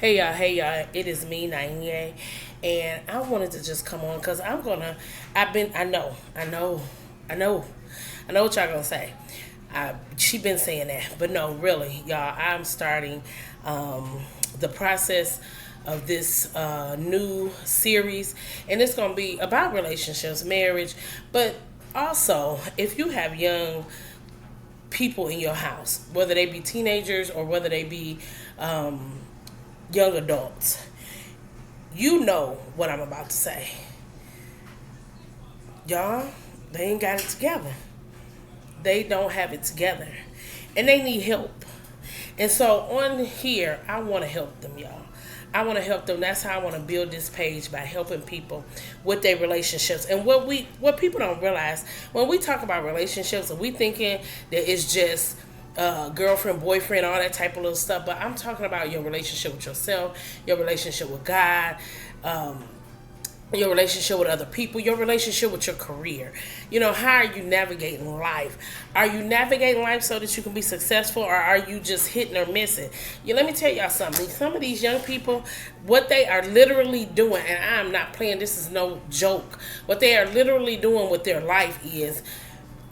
Hey y'all, it is me, Nainye, and I wanted to just come on because I know what y'all gonna say. She been saying that, but no, really, y'all, I'm starting the process of this new series, and it's gonna be about relationships, marriage, but also if you have young people in your house, whether they be teenagers or whether they be young adults, you know what I'm about to say. Y'all, they ain't got it together. They don't have it together. And they need help. And so on here, I want to help them, y'all. I want to help them. That's how I want to build this page, by helping people with their relationships. And what people don't realize when we talk about relationships, we thinking that it's just girlfriend, boyfriend, all that type of little stuff. But I'm talking about your relationship with yourself, your relationship with God, um, your relationship with other people, your relationship with your career. How are you navigating life? Are you navigating life so that you can be successful, or are you just hitting or missing? Let me tell y'all something. Some of these young people, what they are literally doing, and I'm not playing, this is no joke, what they are literally doing with their life is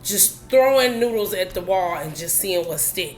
just throwing noodles at the wall and just seeing what stick.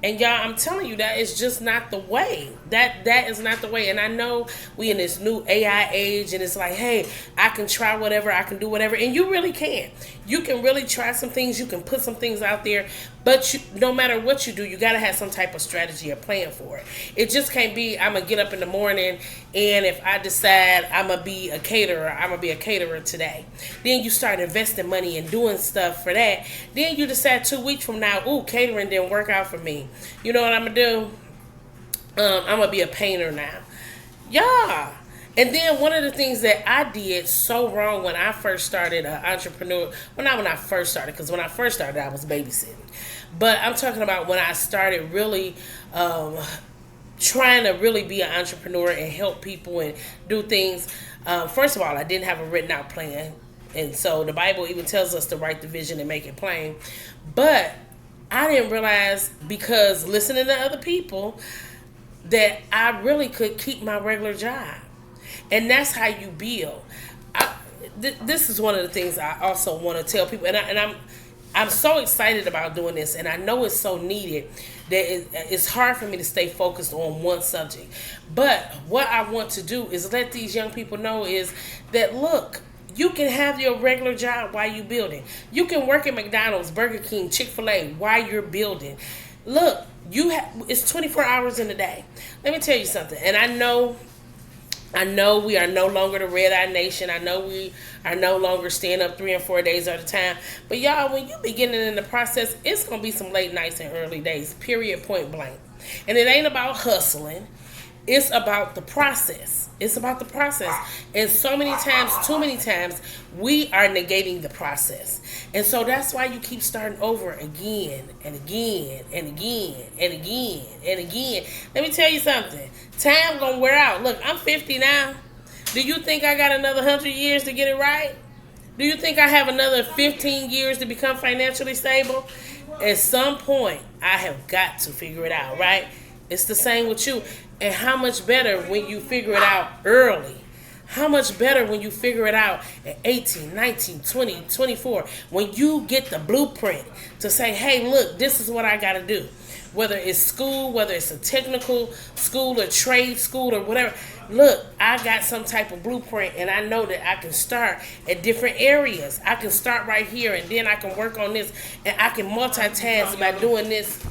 And y'all, I'm telling you, that is just not the way. That is not the way. And I know we in this new AI age, and it's like, hey, I can try whatever, I can do whatever, and you really can. You can really try some things. You can put some things out there, but no matter what you do, you gotta have some type of strategy or plan for it. It just can't be, I'm gonna get up in the morning, and if I decide I'm gonna be a caterer, I'm gonna be a caterer today. Then you start investing money and doing stuff for that. Then you decide 2 weeks from now, ooh, catering didn't work out for me. You know what I'm gonna do? I'm gonna be a painter now. Yeah. And then one of the things that I did so wrong when I first started an entrepreneur, well, not when I first started, because when I first started, I was babysitting. But I'm talking about when I started really trying to really be an entrepreneur and help people and do things. First of all, I didn't have a written out plan. And so the Bible even tells us to write the vision and make it plain. But I didn't realize, because listening to other people, that I really could keep my regular job. And that's how you build. This is one of the things I also want to tell people, and I'm so excited about doing this, and I know it's so needed that it's hard for me to stay focused on one subject. But what I want to do is let these young people know is that, look, you can have your regular job while you're building. You can work at McDonald's, Burger King, Chick-fil-A while you're building. Look, it's 24 hours in a day. Let me tell you something, and I know we are no longer the red eye nation. I know we are no longer staying up 3 and 4 days at a time. But y'all, when you beginning in the process, it's gonna be some late nights and early days. Period. Point blank. And it ain't about hustling. It's about the process. It's about the process. And so many times, too many times, we are negating the process. And so that's why you keep starting over again and again and again and again and again. Let me tell you something. Time gonna wear out. Look, I'm 50 now. Do you think I got another 100 years to get it right? Do you think I have another 15 years to become financially stable? At some point, I have got to figure it out, right? It's the same with you. And how much better when you figure it out early? How much better when you figure it out at 18, 19, 20, 24, when you get the blueprint to say, hey, look, this is what I got to do. Whether it's school, whether it's a technical school or trade school or whatever. Look, I got some type of blueprint, and I know that I can start at different areas. I can start right here, and then I can work on this, and I can multitask by doing this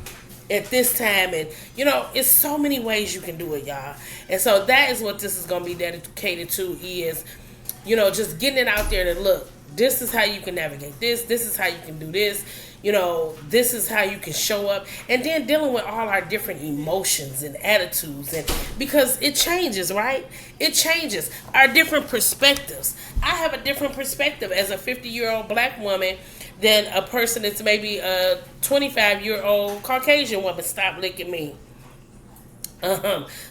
at this time. And it's so many ways you can do it, y'all. And so that is what this is going to be dedicated to, is just getting it out there to, look, this is how you can navigate this is how you can do this, this is how you can show up. And then dealing with all our different emotions and attitudes, and because it changes, right? It changes our different perspectives. I have a different perspective as a 50-year-old black woman than a person that's maybe a 25-year-old Caucasian woman. Stop licking me.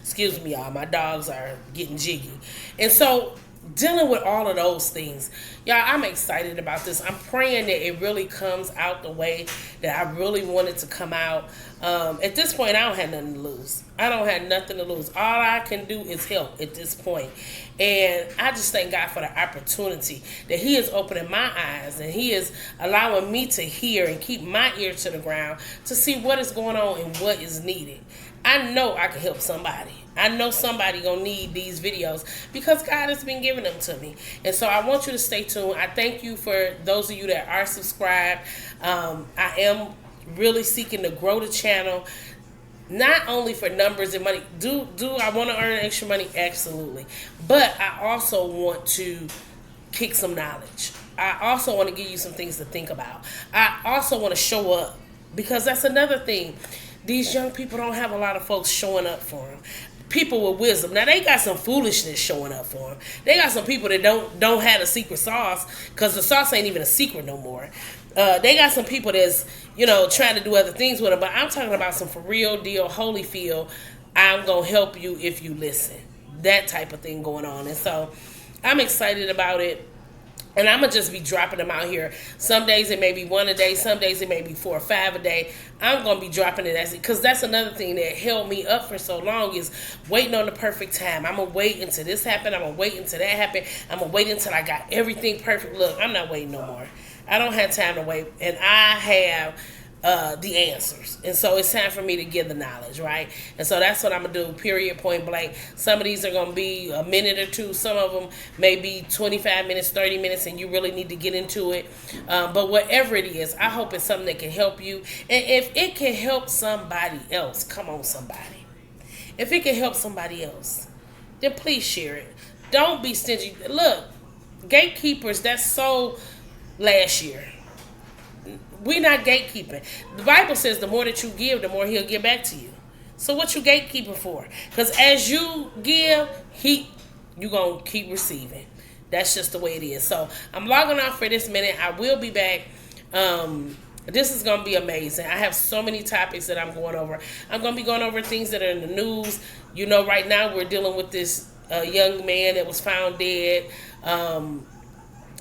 Excuse me, y'all. My dogs are getting jiggy. And so dealing with all of those things. Y'all, I'm excited about this. I'm praying that it really comes out the way that I really want it to come out. At this point, I don't have nothing to lose. I don't have nothing to lose. All I can do is help at this point. And I just thank God for the opportunity that He is opening my eyes and He is allowing me to hear and keep my ear to the ground to see what is going on and what is needed. I know I can help somebody. I know somebody gonna need these videos because God has been giving them to me. And so I want you to stay tuned. I thank you for those of you that are subscribed. I am really seeking to grow the channel, not only for numbers and money. Do I want to earn extra money? Absolutely. But I also want to kick some knowledge. I also want to give you some things to think about. I also want to show up, because that's another thing. These young people don't have a lot of folks showing up for them. People with wisdom. Now, they got some foolishness showing up for them. They got some people that don't have a secret sauce, because the sauce ain't even a secret no more. They got some people that's, trying to do other things with them. But I'm talking about some for real deal, Holyfield, I'm going to help you if you listen. That type of thing going on. And so I'm excited about it. And I'm going to just be dropping them out here. Some days it may be one a day. Some days it may be 4 or 5 a day. I'm going to be dropping it because that's another thing that held me up for so long, is waiting on the perfect time. I'm going to wait until this happened. I'm going to wait until that happened. I'm going to wait until I got everything perfect. Look, I'm not waiting no more. I don't have time to wait. And I have the answers. And so it's time for me to give the knowledge, right? And so that's what I'm going to do, period, point blank. Some of these are going to be a minute or two. Some of them may be 25 minutes, 30 minutes, and you really need to get into it. But whatever it is, I hope it's something that can help you. And if it can help somebody else, come on, somebody. If it can help somebody else, then please share it. Don't be stingy. Look, gatekeepers, that's so last year. We're not gatekeeping. The Bible says the more that you give, the more He'll give back to you. So what you gatekeeping for? Because as you give, you're going to keep receiving. That's just the way it is. So I'm logging off for this minute. I will be back. This is going to be amazing. I have so many topics that I'm going over. I'm going to be going over things that are in the news. Right now we're dealing with this young man that was found dead.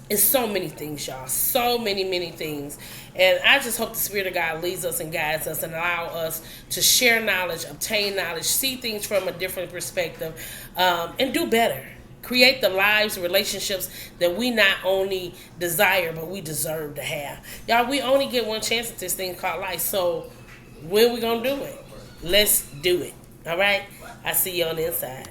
It's so many things, y'all. So many things. And I just hope the Spirit of God leads us and guides us and allow us to share knowledge, obtain knowledge, see things from a different perspective, and do better. Create the lives, relationships that we not only desire, but we deserve to have. Y'all, we only get one chance at this thing called life. So when we going to do it? Let's do it. All right? I see you on the inside.